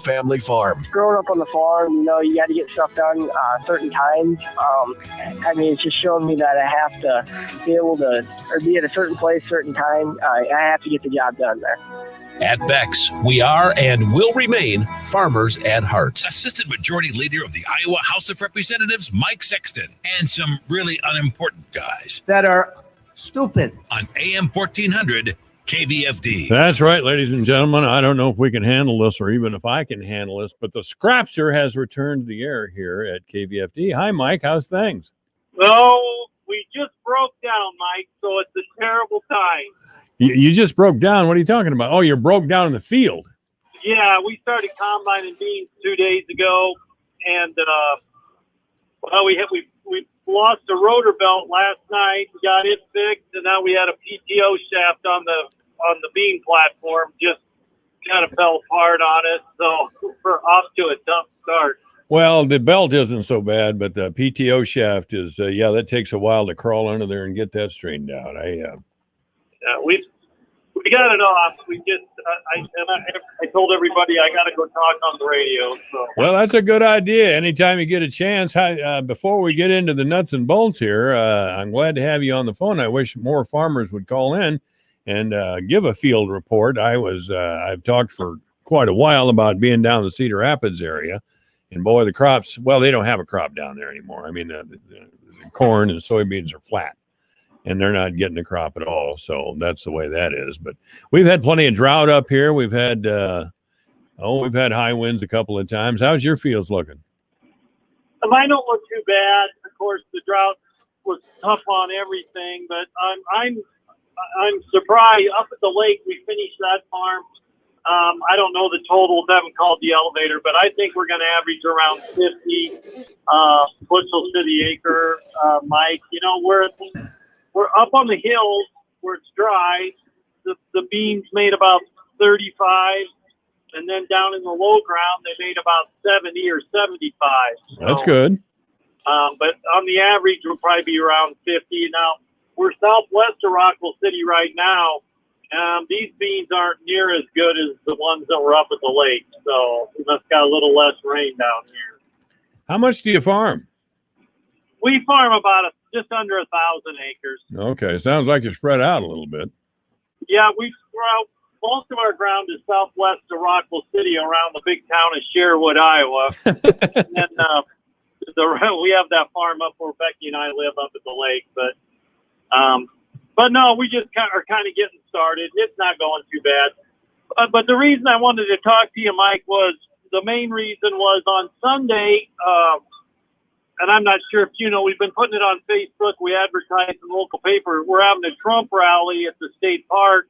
family farm. Growing up on the farm, you got to get stuff done certain times. It's just showing me that I have to be able to, or be at a certain place, certain time. I have to get the job done there. At Beck's, we are and will remain farmers at heart. Assistant Majority Leader of the Iowa House of Representatives, Mike Sexton, and some really unimportant guys that are stupid. On AM 1400 KVFD. That's right, ladies and gentlemen. I don't know if we can handle this or even if I can handle this, but the Scrapster has returned to the air here at KVFD. Hi, Mike. How's things? No, we just broke down, Mike, so it's a terrible time. You just broke down. What are you talking about? Oh, you broke down in the field. Yeah, we started combining beans 2 days ago, and we lost a rotor belt last night. We got it fixed, and now we had a PTO shaft on the bean platform. Just kind of fell apart on us, so we're off to a tough start. Well, the belt isn't so bad, but the PTO shaft is. That takes a while to crawl under there and get that straightened out. We got it off. We just I told everybody I got to go talk on the radio. So. Well, that's a good idea. Anytime you get a chance. Before we get into the nuts and bolts here, I'm glad to have you on the phone. I wish more farmers would call in and give a field report. I've talked for quite a while about being down the Cedar Rapids area, and boy, the crops. Well, they don't have a crop down there anymore. I mean, the corn and soybeans are flat. And they're not getting a crop at all. So that's the way that is. But we've had plenty of drought up here. We've had high winds a couple of times. How's your fields looking? Mine don't look too bad. Of course, the drought was tough on everything, but I'm surprised. Up at the lake, we finished that farm. I don't know the totals. I haven't called the elevator, but I think we're going to average around 50 bushels to the acre, Mike. We're up on the hills where it's dry. The beans made about 35, and then down in the low ground, they made about 70 or 75. So, that's good. But on the average, we'll probably be around 50. Now, we're southwest of Rockwell City right now. These beans aren't near as good as the ones that were up at the lake. So we must got a little less rain down here. How much do you farm? We farm about just under 1,000 acres. Okay, sounds like you're spread out a little bit. Yeah, most of our ground is southwest of Rockwell City, around the big town of Sherwood, Iowa. And then we have that farm up where Becky and I live up at the lake. But no, we just are kind of getting started. It's not going too bad. But the reason I wanted to talk to you, Mike, was the main reason was on Sunday. And I'm not sure if we've been putting it on Facebook. We advertise in the local paper. We're having a Trump rally at the state park,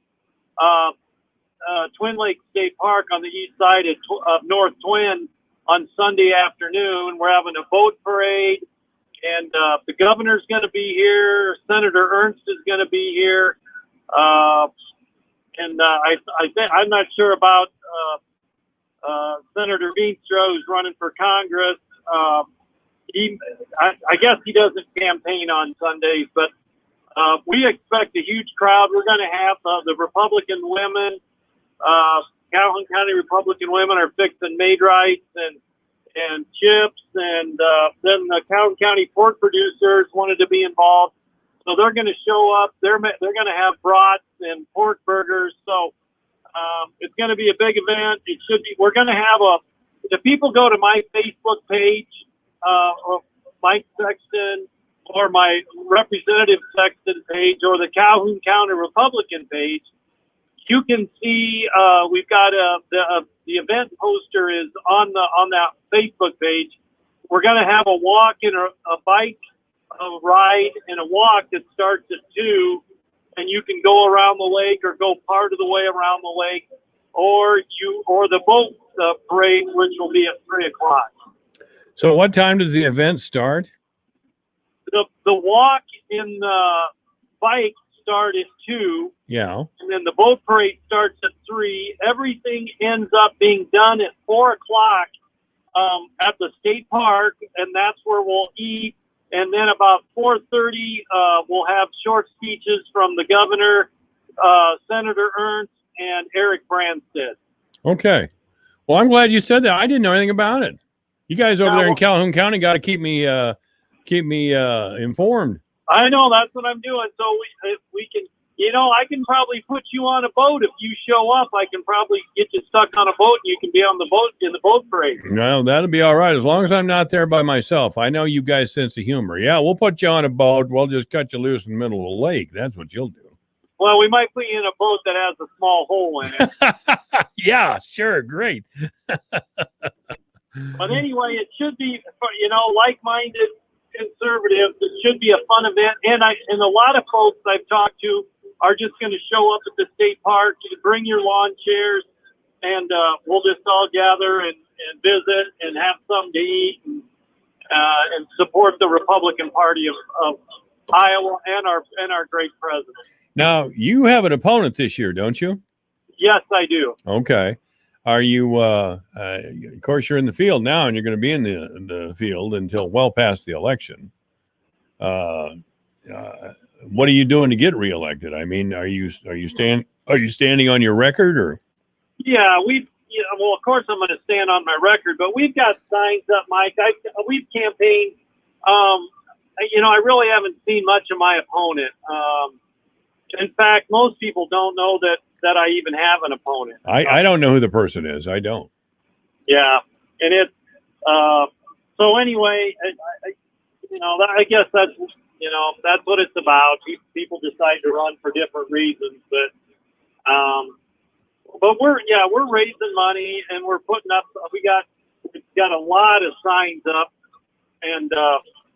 Twin Lake State Park on the east side of North Twin on Sunday afternoon. We're having a boat parade, and the governor's going to be here. Senator Ernst is going to be here. And I'm not sure about Senator Veenstra, who's running for Congress. I guess he doesn't campaign on Sundays, but we expect a huge crowd. We're going to have the Republican women, Calhoun County Republican women are fixing Maid-Rites and chips, and then the Calhoun County pork producers wanted to be involved, so they're going to show up. They're going to have brats and pork burgers, so it's going to be a big event. It should be. We're going to have if people go to my Facebook page. Or Mike Sexton or my Representative Sexton page or the Calhoun County Republican page, you can see we've got the event poster is on that Facebook page. We're going to have a walk and a bike, a ride, and a walk that starts at 2, and you can go around the lake or go part of the way around the lake, or the boat parade, which will be at 3 o'clock. So what time does the event start? The walk and the bike start at 2. Yeah. And then the boat parade starts at 3. Everything ends up being done at 4 o'clock at the state park, and that's where we'll eat. And then about 4:30, we'll have short speeches from the governor, Senator Ernst, and Eric Branstad. Okay. Well, I'm glad you said that. I didn't know anything about it. You guys over there in Calhoun County got to keep me informed. I know, that's what I'm doing. So we can, I can probably put you on a boat if you show up. I can probably get you stuck on a boat, and you can be on the boat in the boat parade. No, that'll be all right as long as I'm not there by myself. I know you guys' sense of humor. Yeah, we'll put you on a boat. We'll just cut you loose in the middle of a lake. That's what you'll do. Well, we might put you in a boat that has a small hole in it. Yeah, sure, great. But anyway, it should be, like-minded conservatives. It should be a fun event, and a lot of folks I've talked to are just going to show up at the state park. You bring your lawn chairs, and we'll just all gather and visit and have something to eat and support the Republican Party of Iowa and our great president. Now, you have an opponent this year, don't you? Yes, I do. Okay. Are you, of course, you're in the field now, and you're going to be in the field until well past the election. What are you doing to get reelected? I mean, are you standing on your record, or? Yeah, well, of course I'm going to stand on my record, but we've got signs up, Mike. We've campaigned. I really haven't seen much of my opponent. In fact, most people don't know that I even have an opponent. I don't know who the person is. I don't. Yeah, and it's so anyway. I guess that's what it's about. People decide to run for different reasons, but we're raising money and we're putting up. We've got a lot of signs up, and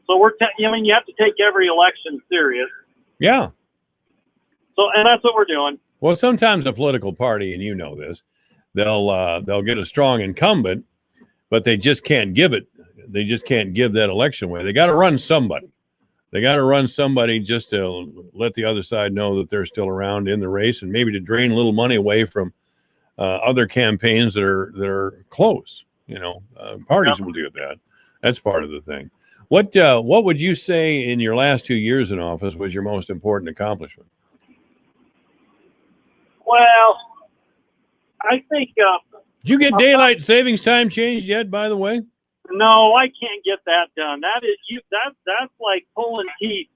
so you have to take every election serious. Yeah. So, and that's what we're doing. Well, sometimes a political party, and you know this, they'll get a strong incumbent, but they just can't give it. They just can't give that election away. They got to run somebody. They got to run somebody just to let the other side know that they're still around in the race, and maybe to drain a little money away from other campaigns that are close. Parties will do that. That's part of the thing. What would you say in your last 2 years in office was your most important accomplishment? Well, I think. Did you get daylight savings time changed yet? By the way. No, I can't get that done. That's like pulling teeth,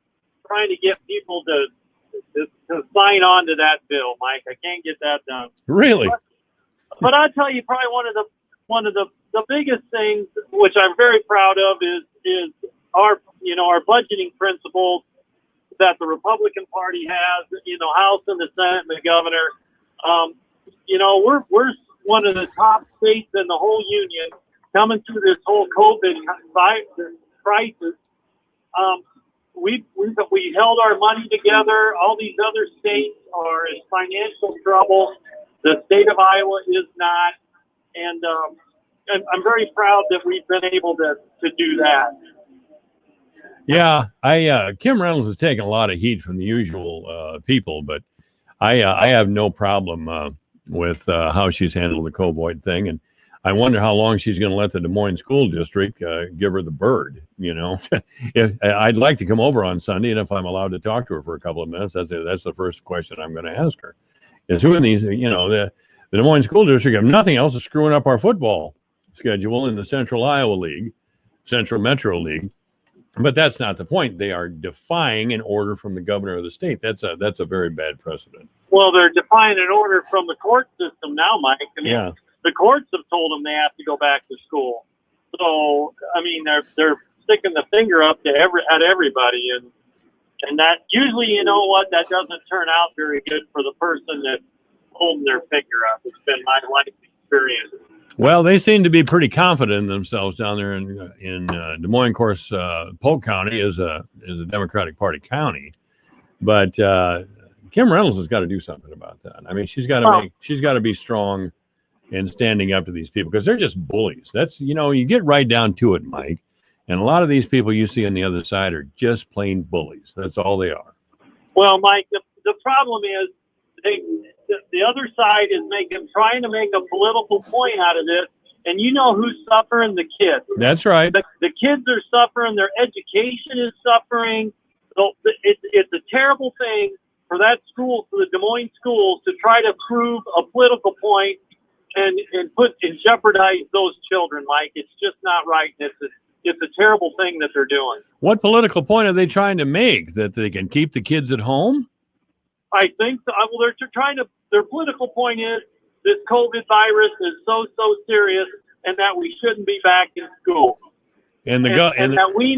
trying to get people to sign on to that bill, Mike. I can't get that done. Really? But I'll tell you, probably one of the biggest things, which I'm very proud of, is our budgeting principles that the Republican Party has, House and the Senate and the governor. We're one of the top states in the whole union coming through this whole COVID crisis. We held our money together. All these other states are in financial trouble. The state of Iowa is not, and I'm very proud that we've been able to do that. Yeah, Kim Reynolds has taken a lot of heat from the usual people, but I have no problem with how she's handled the Coboid thing, and I wonder how long she's going to let the Des Moines School District give her the bird. If I'd like to come over on Sunday, and if I'm allowed to talk to her for a couple of minutes, that's the first question I'm going to ask her. Is who in these, the Des Moines School District, if nothing else, is screwing up our football schedule in the Central Iowa League, Central Metro League. But that's not the point. They are defying an order from the governor of the state. That's a very bad precedent. Well, they're defying an order from the court system now, Mike. Yeah. The courts have told them they have to go back to school. So, they're sticking the finger up to everybody, and that usually, that doesn't turn out very good for the person that's holding their finger up. It's been my life experience. Well, they seem to be pretty confident in themselves down there in Des Moines. Of course, Polk County is a Democratic Party county, but Kim Reynolds has got to do something about that. I mean, she's got to be strong in standing up to these people, because they're just bullies. That's you get right down to it, Mike. And a lot of these people you see on the other side are just plain bullies. That's all they are. Well, Mike, the problem is the other side is trying to make a political point out of this, and who's suffering? The kids. That's right. The kids are suffering. Their education is suffering. So it's a terrible thing for that school, for the Des Moines schools, to try to prove a political point and jeopardize those children, Mike. It's just not right. It's a terrible thing that they're doing. What political point are they trying to make? That they can keep the kids at home? I think so. Well, they're trying to. Their political point is this COVID virus is so serious, and that we shouldn't be back in school. And that we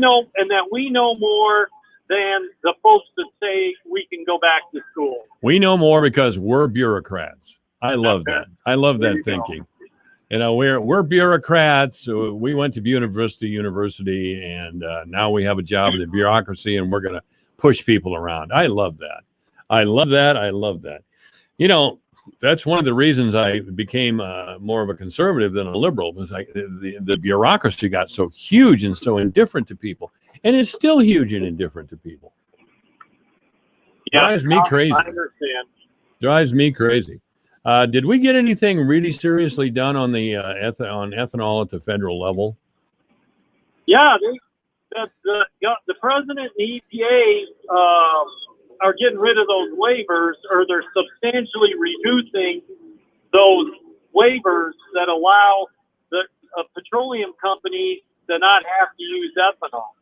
know more than the folks that say we can go back to school. We know more because we're bureaucrats. I love that. I love that thinking. You know, we're bureaucrats. So we went to university, and now we have a job in the bureaucracy, and we're going to push people around. I love that. I love that. You know, that's one of the reasons I became more of a conservative than a liberal, was the bureaucracy got so huge and so indifferent to people, and it's still huge and indifferent to people. Drives me crazy. I understand. Drives me crazy. Did we get anything really seriously done on the on ethanol at the federal level? Yeah, the president and the EPA are getting rid of those waivers, or they're substantially reducing those waivers that allow the petroleum companies to not have to use ethanol.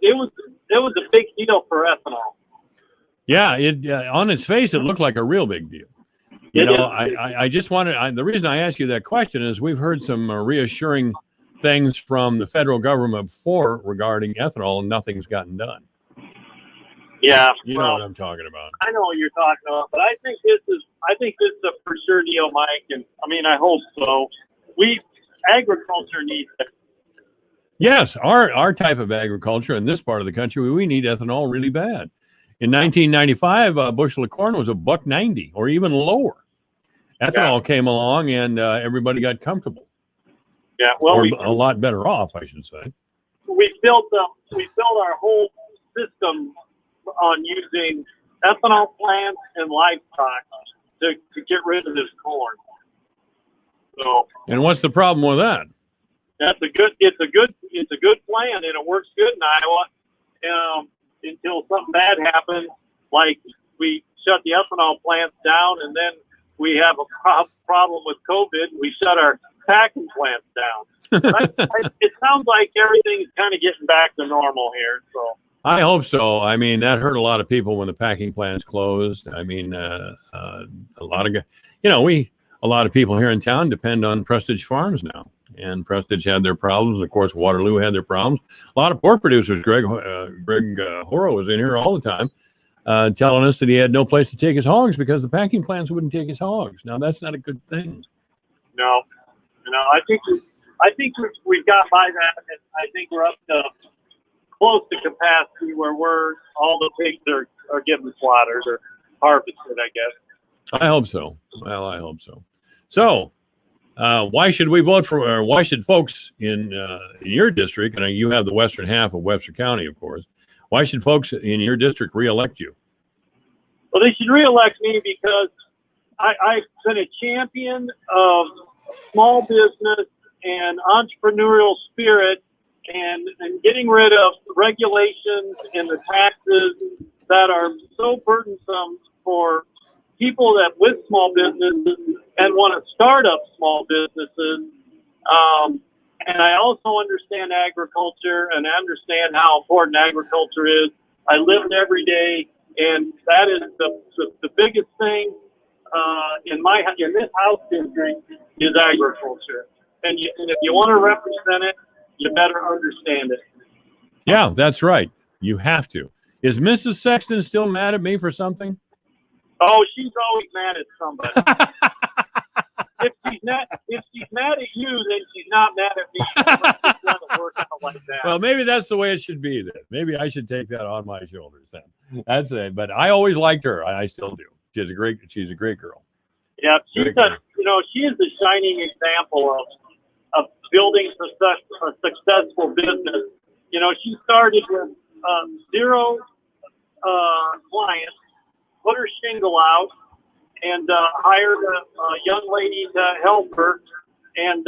It was a big deal for ethanol. Yeah, on its face, it looked like a real big deal. You know, I just wanted, the reason I ask you that question is we've heard some reassuring things from the federal government before regarding ethanol, and nothing's gotten done. Yeah. You know what I'm talking about. I know what you're talking about, but I think this is a for sure deal, Mike, and I mean, I hope so. Agriculture needs it. Yes, our type of agriculture in this part of the country, we need ethanol really bad. In 1995, a bushel of corn was $1.90 or even lower. Ethanol came along, and everybody got comfortable. Yeah, well, or a lot better off, I should say. We built our whole system on using ethanol plants and livestock to get rid of this corn. So, and what's the problem with that? It's a good plan, and it works good in Iowa. Until something bad happens, like we shut the ethanol plants down, and then we have a problem with COVID, we shut our packing plants down. It sounds like everything's kind of getting back to normal here. So I hope so. I mean, that hurt a lot of people when the packing plants closed. I mean, a lot of people here in town depend on Prestige Farms now. And Prestige had their problems. Of course, Waterloo had their problems. A lot of pork producers. Greg Horrow was in here all the time telling us that he had no place to take his hogs because the packing plants wouldn't take his hogs. Now, that's not a good thing. No, I think we've got by that, and I think we're up to close to capacity where all the pigs are getting slaughtered or harvested, I guess. I hope so. Well, I hope so. So, why should we vote for, or why should folks in your district, and you have the western half of Webster County, of course, why should folks in your district reelect you? Well, they should reelect me because I've been a champion of small business and entrepreneurial spirit and getting rid of regulations and the taxes that are so burdensome for people that with small businesses and want to start up small businesses. And I also understand agriculture, and I understand how important agriculture is. I live it every day, and that is the biggest thing in this house district is agriculture. And if you want to represent it, you better understand it. Yeah, that's right. You have to. Is Mrs. Sexton still mad at me for something? Oh, she's always mad at somebody. If she's mad at you, then she's not mad at me. It doesn't work out like that. Well, maybe that's the way it should be then. Maybe I should take that on my shoulders then. That's it. But I always liked her. I still do. She's a great girl. Yeah, she is a shining example of building a successful business. You know, she started with 0 clients, put her shingle out, and hired a young lady to help her. And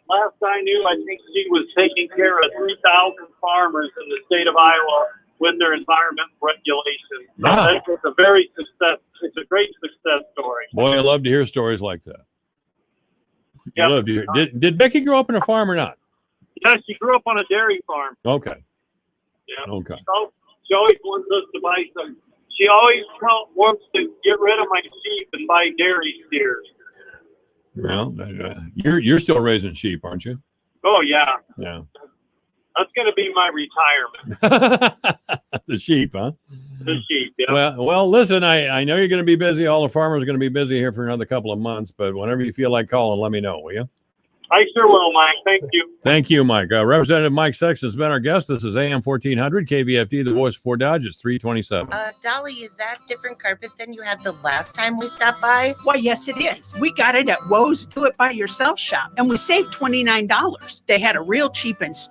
last I knew, I think she was taking care of 3,000 farmers in the state of Iowa with their environmental regulations. Wow. It's a great success story. Boy, I love to hear stories like that. Yep. lived here. Did Becky grow up on a farm or not? Yeah, she grew up on a dairy farm. Okay. Yeah. Okay. So she always wants us to buy some. She always wants to get rid of my sheep and buy dairy steers. Well, you're still raising sheep, aren't you? Oh, yeah. Yeah. That's going to be my retirement. The sheep, huh? The sheep, yeah. Well, listen, I know you're going to be busy. All the farmers are going to be busy here for another couple of months, but whenever you feel like calling, let me know, will you? I sure will, Mike. Thank you. Thank you, Mike. Representative Mike Sexton has been our guest. This is AM 1400 KVFD, the voice of Fort Dodge. It's 327. Dolly, is that different carpet than you had the last time we stopped by? Why, yes, it is. We got it at Woe's Do It By Yourself shop, and we saved $29. They had a real cheap install.